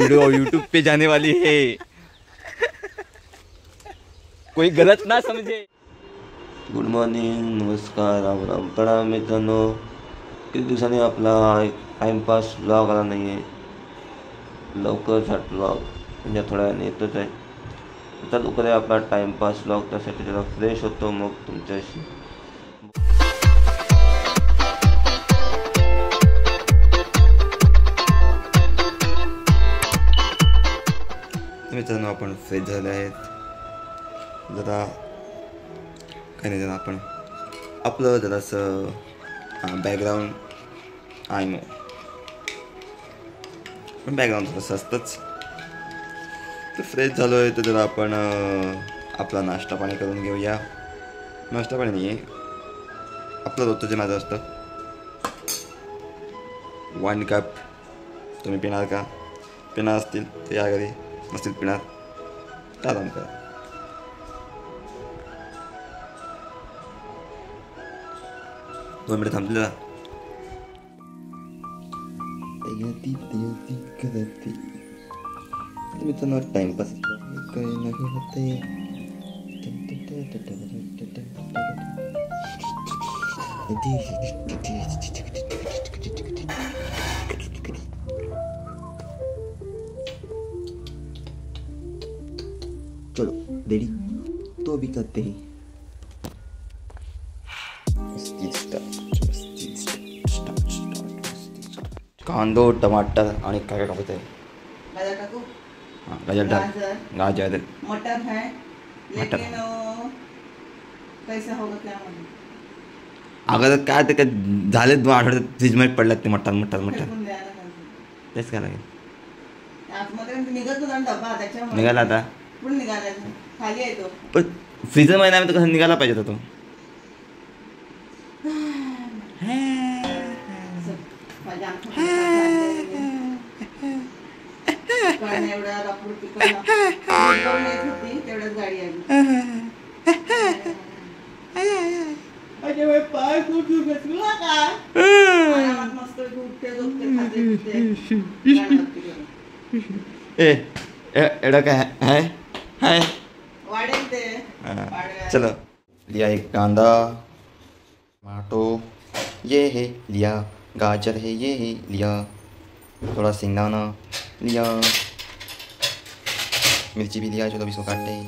Video YouTube पे जाने वाली है, कोई गलत ना समझे। गुड मॉर्निंग, नमस्कार, राम राम, प्रणाम मित्रांनो. किती दिवसांनी आपला टाइमपास ब्लॉग आला नाही आहे. लवकर हा ब्लॉग म्हणजे थोड्या वेळाने येतोच आहे. चालू करूया आपला टाइमपास ब्लॉग. त्यासाठी जरा फ्रेश होतो, मग तुमच्याशी. मित्रांनो आपण फ्रेश झाले आहेत. जरा काही नाही, जरा आपण आपलं जरासं बॅकग्राऊंड आय नो पण बॅकग्राऊंड थोडंसं असतंच. तर फ्रेश झालो आहे तर जरा आपण आपला नाश्ता पाणी करून घेऊया. नाश्ता पाणी नाही आहे, आपलं रोजचं जे माझं असतं 1 कप. तुम्ही पिणार का? पिणार असतील तर या घरी, नसतील पिणार तर आराम करा. दोन मिनिट थांबलेला. मित्रांनो टाइमपास काही नाही होते. चलो डैडी तो भी करते हैं. कांदो, टमाटर आणि काय टाकत आहे? गाजर टाकू? हाँ गाजर डाल. गाजर मटर है लेकिन कैसा होगा क्या मालूम. अगं काय ते काय झाले 2 आठवडे फ्रीजमध्ये पडल्यात ते मटण मटण मटण. फेकून द्यायला पाहिजे. तेच काय लागेल. आतमध्ये निघत होता ना डब्बा, त्याच्यामुळे निघाला आता पण निघाला खाली आहे तो. पण फ्रीजर मध्ये नाही तर कसं निघाला पाहिजे होता तो. एवढ्या रापूर तेवढ्याच गाडी आली. पाय खूप घेतला का मस्त उठते झोपते खाते. एवढं काय है है वाढेल ते. चलो लिया एक कांदा, टमाटो ये है लिया, गाजर है ये है लिया, थोड़ा सिंगाना लिया, मिर्ची भी लिया. चलो इसको काटते हैं.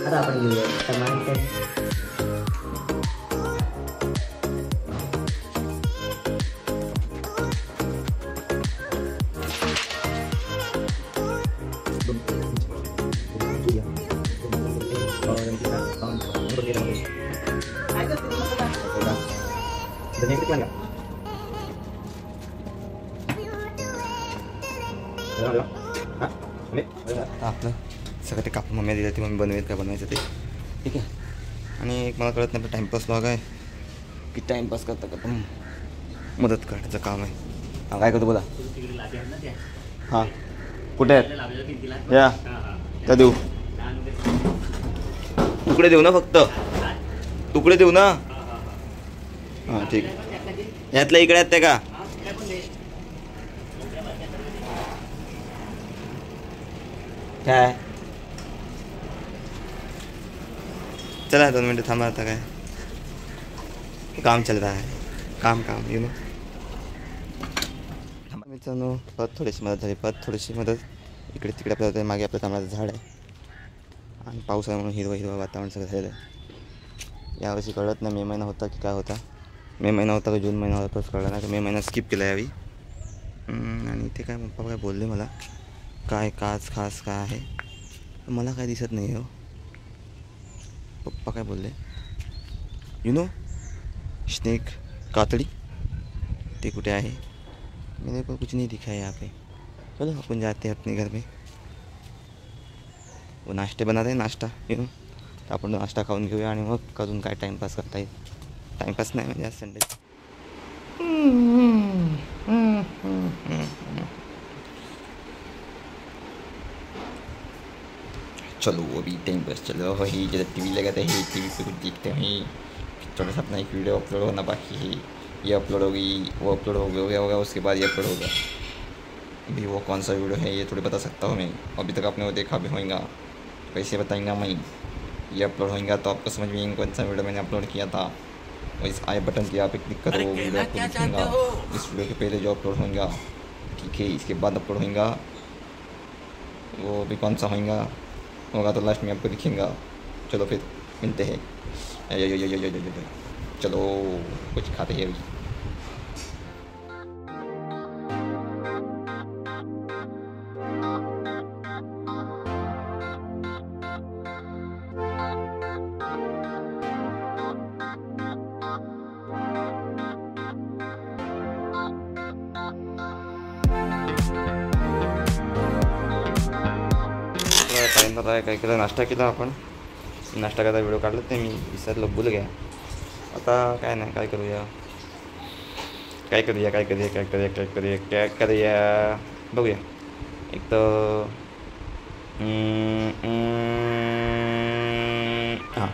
आता आपण घेऊया टमाटर. आपलं सगळं ते कापून मम्मी दिलं, ती मम्मी बनवेल काय बनवायचं ते. ठीक आहे. आणि एक मला कळत नाही पण टाईमपास ब्लॉग आहे की टाईमपास करता करता मदत करायचं काम आहे. हां काय करतो बोला. हां कुठे आहेत? या त्या देऊ, तुकडे देऊ ना, फक्त तुकडे देऊ ना. हां ठीक आहे. यातल्या इकडे आहेत ते का? काय चला 2 मिनटं थांबा. आता काय काम चल रहा है, काम काम यू नो. मित्रांनो परत थोडीशी मदत झाली, परत थोडीशी मदत इकडे तिकडे. आपल्या मागे आपलं तांबळाचं झाड आहे आणि पाऊस आहे म्हणून हिरवं हिरवं वातावरण सगळं झालेलं आहे. यावर्षी कळत नाही मे महिना होता की काय होता. मे महिना होता का जून महिना होता तोच कळला नाही. तर मे महिना स्किप केला यावी. आणि ते काय पप्पा काय बोलले मला काय काच खास काय आहे मला काय दिसत नाही हो. पप्पा काय बोलले यू नो स्नेक कातडी ते कुठे आहे मेरे को कुछ नहीं दिखा है यहाँ पे। चलो अपन जाते हैं अपने घर में। वो नाश्ते बनाते हैं, नाश्ता यू नो, तर आपण नाश्ता खाऊन घेऊया आणि मग करून काय टाईमपास करता येईल. टाईमपास नाही म्हणजे आज संडे. चलो अभी टाइम पास चल रहा है, जरा टीवी लगाते हैं, टीवी पे कुछ देखते हैं. थोड़ा सा अपना एक वीडियो अपलोड होना बाकी है, ये अपलोड होगी, वो अपलोड हो गया होगा, उसके बाद ये अपलोड होगा. अभी वो कौन सा वीडियो है ये थोड़ी बता सकता हूँ मैं, अभी तक आपने वो देखा भी होगा, कैसे बताएंगा मैं. ये अपलोड होगा तो आपको समझ में आएगा कौन सा वीडियो मैंने अपलोड किया था. और इस आई बटन की आप एक क्लिक करो, वो वीडियो आपको दिखेगा. इस वीडियो के पहले जो अपलोड होगा, ठीक है, इसके बाद अपलोड होगा वो भी कौन सा होगा तो लास्ट में आपको दिखेगा. चलो फिर मिलते हैं. चलो कुछ खाते हैं अभी. टाइम आता आहे, काय केलं, नाश्ता केला आपण. नाश्ता करायचा व्हिडिओ काढला ते मी विसरलो, भूल गया. आता काय नाही, काय करूया बघूया. एक तर हां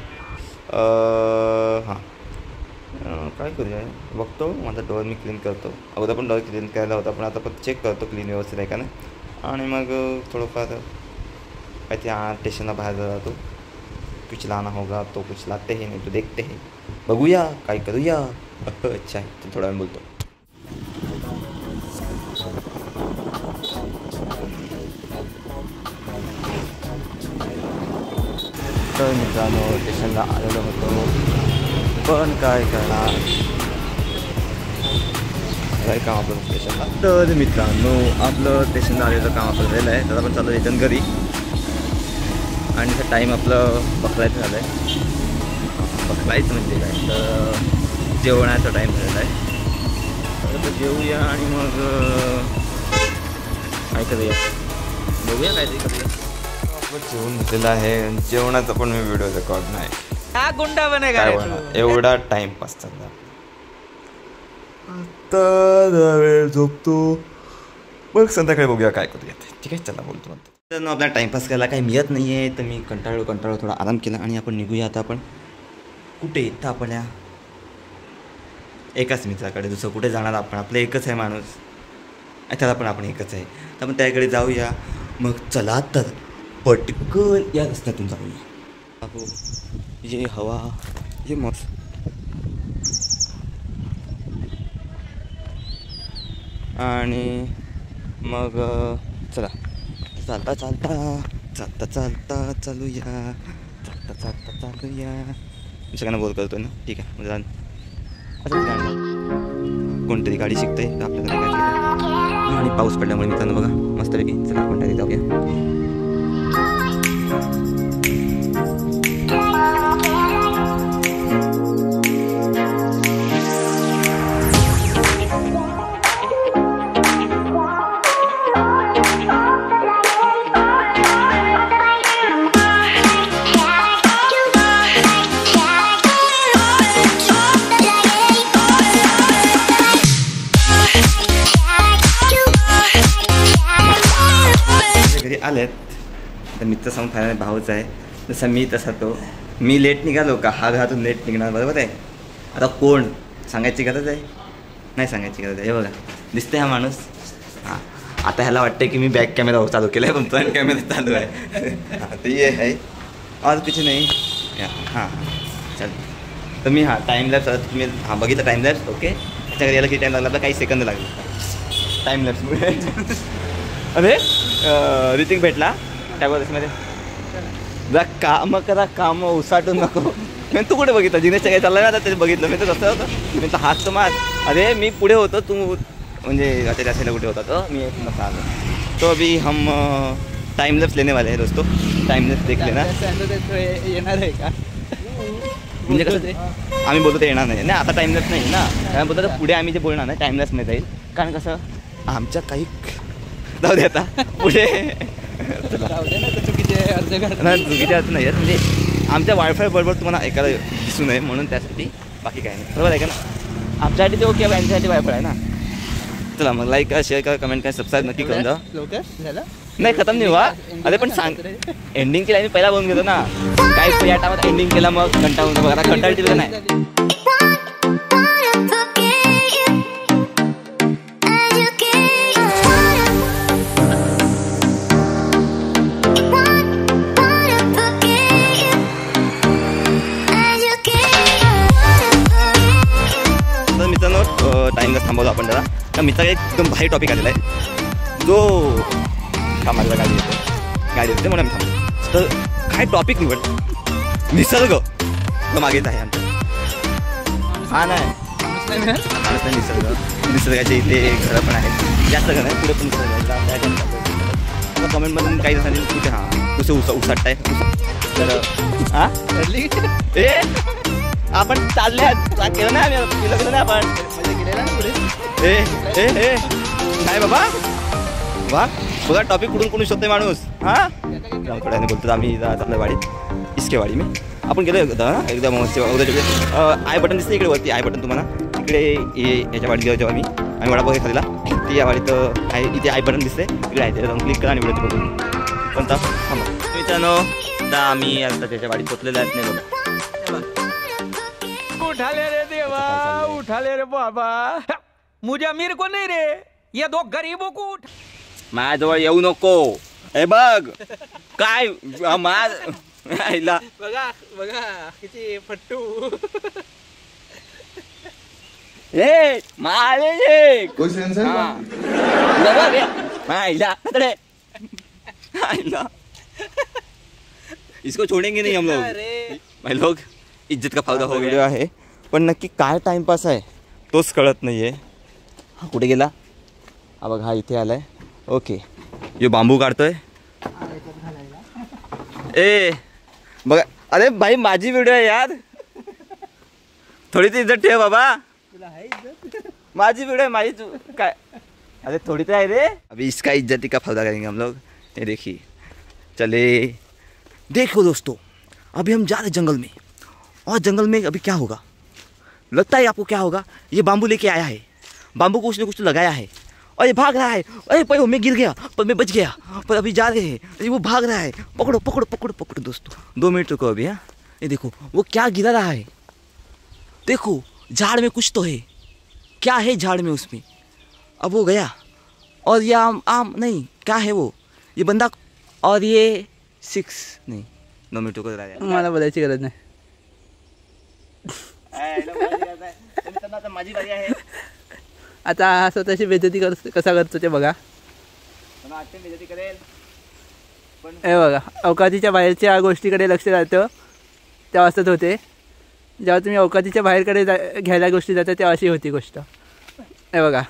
काय करूया बघतो. माझा डोअर मी क्लीन करतो. अगोदर पण डोअर क्लीन करायला होता, पण आता पण चेक करतो क्लीन व्यवस्थित आहे का नाही. आणि मग थोडंफार काय ते स्टेशनला बाहेर जातो. कुछ लाना होगा तो कुछ लाते हैं, नहीं तो देखते हैं. बघूया काय करूया. अच्छा आहे, तो थोडा वेळ बोलतो. तर मित्रांनो स्टेशनला आलेलो होतो, पण काय करणार, काय काम आपलं स्टेशनला. तर मित्रांनो आपलं स्टेशनला आलेलं काम आपलं झालेलं आहे. तर आपण चालू रिटर्न घरी. आणि तर टाईम आपलं बकलायचं झालं आहे. बकलायचं म्हणजे काय तर जेवणाचा टाईम झालेला आहे. तर जेवूया आणि मग काय करूया, बघूया काहीतरी करूया. आपलं जेवण घेतलेलं आहे, जेवणाचा पण मी व्हिडिओ रेकॉर्ड नाही. हा गुंडा बनेगा एवढा टाईमपास चालला. तर वेळ झोपतो, मग संध्याकाळी बघूया काय करूया. ठीक आहे, चला बोलतो म्हणतो. तर आपला टाईमपास करायला काही मिळत नाही आहे, तर मी कंटाळलो थोडा आराम केला. आणि आपण निघूया आता. आपण कुठे तर आपल्या एकाच मित्राकडे, दुसरं कुठे जाणार आपण, आपलं एकच आहे माणूस, त्याला पण आपण एकच आहे, तर आपण त्याकडे जाऊया. मग चला तर पटकन या रस्त्यातून जाऊया. हो ये हवा, ये मस्त. आणि मग चला चालता चालूया. सगळ्यांना बोल करतो ना, ठीक आहे. म्हणजे कोणतरी गाडी शिकते आपल्याला काय केलं. आणि पाऊस पडल्यामुळे मित्रांनो बघा मस्तपैकी. चला कोणतरी जाऊया. आलेत तर मित्र सांगून फायनल भाऊच आहे. जसं मी तसा तो. मी लेट निघालो का हा घरातून लेट निघणार, बरोबर आहे. आता कोण सांगायची गरज आहे, नाही सांगायची गरज आहे. हे बघा दिसते हा माणूस. हां आता ह्याला वाटतं की मी बॅक कॅमेरा चालू केला आहे, पण फ्रंट कॅमेरा चालू आहे. हां तर ये आहे और कुछ नाही. हां चल तर मी टाईम लॅप्स तुम्ही बघितलं टाईम लॅप्स. ओके त्याच्याकडे यायला किती टाईम लागला, आपला काही सेकंद लागले टाईम लॅप्समुळे. अरे ऋतिक भेटला काय बोलतोस मध्ये. काम उसाटून नको. मी तू कुठे बघितलं जिनेशच्या काही चाललं ना, आता ते बघितलं मी. तर कसं होतं मी तर हात तर मार. अरे मी पुढे होतो, तू म्हणजे आता त्या साईडला कुठे होता तो, मी एक नसा आलो. तो अभी हम टाइम लैप्स लेने वाले हैं दोस्तों. टाइम लैप्स देख लेना. येणार आहे का म्हणजे कसं ते आम्ही बोलतो ते येणार नाही ना, आता टाइम लॅप्स नाही ना. काय बोलतो तर पुढे आम्ही जे बोलणार नाही टाइम लॅप्समध्ये जाईल. कारण कसं आमच्या काही जाऊ दे आता पुढे चुकीचे अर्ज नाही चुकीचे अर्थ नाही आहेत म्हणजे आमच्या वायफाय बरोबर तुम्हाला ऐकायला दिसू नये म्हणून त्यासाठी बाकी काही नाही बरोबर आहे का ना आमच्यासाठी ते ओके यांच्यासाठी वायफाय आहे ना चला मग लाईक करा शेअर करा कमेंट करा सबस्क्राईब नक्की करून जा लवकर झालं नाही खतम नाही व्हा अरे पण सांग एंडिंग केला मी पहिला बोलून घेतो ना काय या टाइमात एंडिंग केला मग कंटाळून बघा आता कंटाळ दिलं नाही तर मित्रांनो टाइमलाच थांबवतो आपण जरा तर मित्राचा एकदम भारी टॉपिक आलेला आहे जो कामाला गाडी येते म्हणून आम्ही थांबतो तर काय टॉपिक निवड निसर्ग तो मागेच आहे आमचा हा नाही निसर्गाचे इथे घरं पण आहेत जास्त घर आहे पुढे पण निसर्ग कमेंटमधून काही झाले कुठे हां कुठे उसाट आहे तर हां ए आपण चालले केलं नाही आम्ही केलं नाही आपण म्हणजे गेलेला ना पुढे ए ए ए नाही बाबा वा बघा टॉपिक कुठून कुठून शोधतोय माणूस हां थोड्याने बोलतो आम्ही आपल्या वाडीत इसके वाडी मी आपण गेलो होता एकदम उद्या आय बटन दिसते इकडे वरती आय बटन तुम्हाला इकडे याच्या वाडीत गेलो जेव्हा आम्ही वडापाव खाल्ला ती या वाडीत आहे इथे आय बटन दिसते इकडे आहे त्याला जाऊन क्लिक करा आणि व्हिडिओ बघून कोणता थांबा मित्रांनो आता आम्ही आता त्याच्या वाडीत पोचलेले आहेत नाही बघा उठाले रे देवा उठाले रे बाबा मुझे अमीर को नहीं रे ये दो गरीबों को उठ माझ्याजवळ येऊ नको हे बघ काय आईला बघा बघा किती फट्टू ए मारे कोई सेंसर आईला आईला इसको छोड़ेंगे नहीं हम लोग भाई लोग इज्जत का फायदा हो गया आहे पण नक्की काय टाइमपास आहे तोच कळत नाहीये हा कुठे गेला हा बघ हा इथे आलाय ओके यो बांबू काढतोय ए बघा अरे भाई माझी व्हिडिओ आहे यार थोडी ती इज्जत ठेव बाबा माझी वीडियो है माझी काय अरे थोड़ी तो है रे अभी इसका इज्जती का फायदा करेंगे हम लोग ये देखिए चले देखो दोस्तों अभी हम जा रहे जंगल में और जंगल में अभी क्या होगा लगता है आपको क्या होगा ये बाम्बू लेके आया है बाम्बू को उसने कुछ तो लगाया है और ये भाग रहा है अरे पर मैं गिर गया पर मैं बच गया पर अभी जा रहे हैं अरे वो भाग रहा है पकड़ो पकड़ो पकड़ो पकड़ो दोस्तों 2 मिनट रुको अभी हाँ ये देखो वो क्या गिरा रहा है देखो झाड़ में कुछ तो है क्या है झाड़ में उसमें अब वो गया और ये आम नहीं क्या है वो ये बंदा और ये 6 नहीं 2 मिनट रुको मला बोलायची गरज नाही माझी बारी आहे आता स्वतःची बेइज्जती कसा करतो ते बघा हे बघा अवकाशीच्या बाहेरच्या गोष्टीकडे लक्ष जातं तेव्हा असंच होते जेव्हा तुम्ही अवकाशीच्या बाहेरकडे घ्यायला गोष्टी जातात तेव्हा अशी होती गोष्ट हे बघा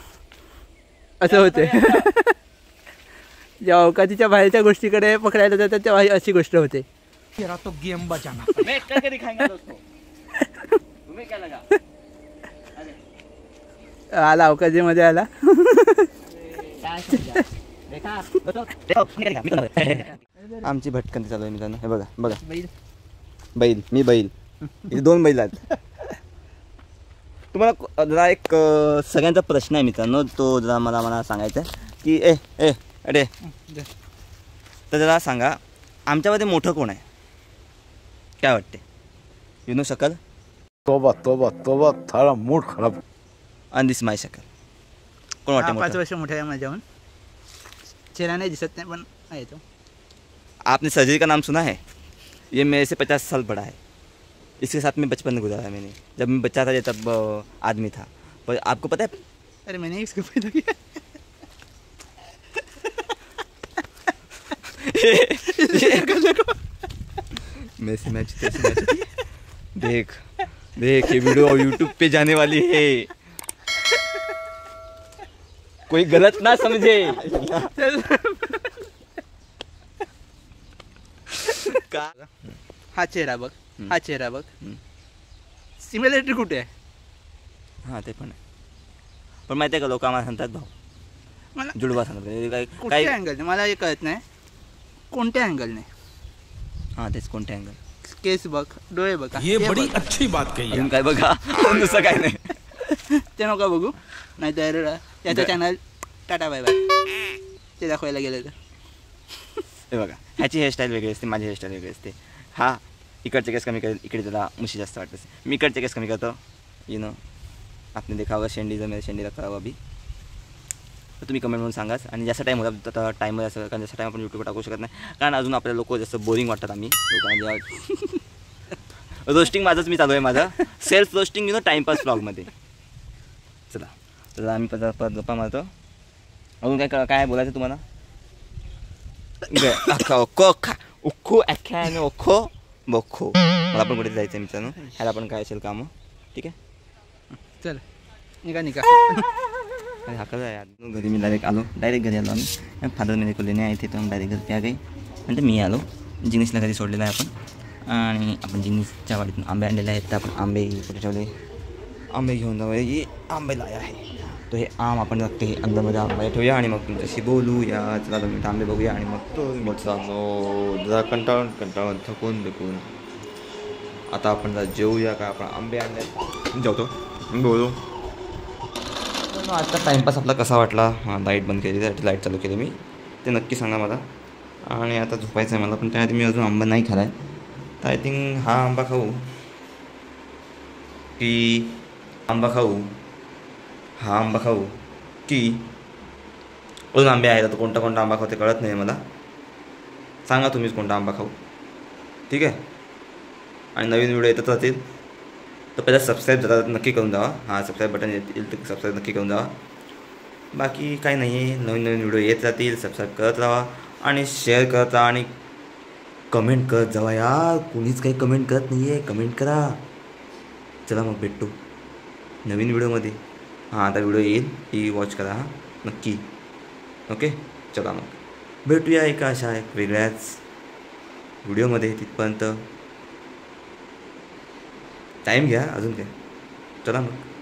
असं होते जेव्हा अवकाशीच्या बाहेरच्या गोष्टीकडे पकडायला जातात तेव्हा अशी गोष्ट होते तो गेम बचाना मैं करके दिखाऊंगा दोस्तों तुम्हें क्या लगा आला अवकाशीमध्ये आला आमची भटकंती चालू आहे मित्रांनो हे बघा बघा बैल मी बैल इथे 2 बैल आहेत तुम्हाला जरा एक सगळ्यांचा प्रश्न आहे मित्रांनो तो जरा मला सांगायचा आहे की ए अरे तर जरा सांगा आमच्यामध्ये मोठं कोण आहे काय वाटते यू नो शकल तोबा तोबा तोबा थारा मूड खराब आणि दिस माय शकल कोण वाटते 5 मोठं? वर्ष मोठा आहे माझ्याहून चेहरा नाही दिसत नाही पण आहे तो आपने सर्जरी का नाम सुना है ये मेरे से 50 साल बड़ा है इसके साथ में बचपन गुजारा मैंने जब मैं बच्चा था तब आदमी था पर आपको पता है अरे मैंने इसको पैदा किया मैच देख देख ये वीडियो यूट्यूब पे जाने वाली है कोई गलत ना समझे का हा चेहरा बघ हा चेहरा बघ सिमिलॅरिटी कुठे आहे हां ते पण आहे पण माहिती आहे का लोक आम्हाला सांगतात भाऊ मला जुडवा सांगतो काय कुठल्या काय अँगलने मला हे कळत नाही कोणत्या अँगलने हां तेच कोणत्या अँगल केस बघ डोळे बघा ये ते बड़ी बघ. अच्छी बात कही है अजून काय बघा दुसरं काय नाही ते नका बघू नाहीतर याचं चॅनल टाटा बाय बाय ते दाखवायला गेलं तर हे बघा ह्याची हेअरस्टाईल वेगळी असते माझी हेअरस्टाईल वेगळी असते हा इकडचे केस कमी करेल इकडे त्याला मुशी जास्त वाटत असते मी इकडचे केस कमी करतो यू नो आपने देखा होगा शेंडी जर मेरे शेंडी रखा हुआ अभी तर तुम्ही कमेंट म्हणून सांगाच आणि जास्त टाईम होता तर टाईममध्ये असं कारण जास्त टाईम आपण यूट्यूबवर टाकू शकत नाही कारण अजून आपल्याला लोक जास्त बोरिंग वाटतात आम्ही लोकांना रोस्टिंग माझंच मी चालू आहे माझं self roasting you know timepass ब्लॉगमध्ये चला तर आम्ही परत गप्पा मारतो अजून काय बोलायचं तुम्हाला उखो अख्याने ओखो बखो मला पण कुठे जायचं आहे मित्रांनो ह्याला पण काय असेल कामं ठीक आहे चल निघा अरे हा कसा आहे घरी मी डायरेक्ट घरी आलो आम्ही फादर मेरे को लेने आए थे तो हम डायरेक्ट घर पे आ गई नंतर मी आलो जिनिसला घरी सोडलेला आहे आपण आणि आपण जिनिसच्या वाडीतून आंबे आणलेले आहेत तर आपण आंबे कुठे ठेवले आंबे घेऊन जाऊ ये आंबे लाया आहे तो हे आम आपण लागते हे अंदामध्ये आंबे ठेवूया आणि मग तुमच्याशी बोलूया चला 2 मिनिटं आंबे बघूया आणि मग तो मित्रांनो जरा कंटाळून थकून बिकून आता आपण जरा जेवूया का आपण आंबे आणले जेवतो बोलू आजचा टाईमपास आपला कसा वाटला हां लाईट बंद केली त्यासाठी लाईट चालू केली मी ते नक्की सांगा मला आणि आता झोपायचं आहे मला पण त्याआधी मी अजून आंबा नाही खाला आहे तर आय थिंक हा आंबा खाऊ की हा आंबा खाऊ की अजून आंबे आहेत आता कोणता आंबा खाऊ ते कळत नाही मला सांगा तुम्हीच कोणता आंबा खाऊ ठीक आहे आणि नवीन व्हिडिओ येतच राहतील तर पहिला सबस्क्राईब जरा नक्की करून जावा हां सबस्क्राईब बटन येईल तर सबस्क्राईब नक्की करून जावा बाकी काही नाही आहे नवीन व्हिडिओ येत राहतील सबस्क्राईब करत राहा आणि शेअर करत राहा आणि कमेंट करत जावा यार कोणीच काही कमेंट करत नाही आहे कमेंट करा चला मग भेटतो नवीन व्हिडिओमध्ये हां आता व्हिडिओ येईल ती वॉच करा हां नक्की ओके चला मग भेटूया एका अशा एक वेगळ्याच व्हिडिओमध्ये तिथपर्यंत टाईम घ्या अजून काय चला मग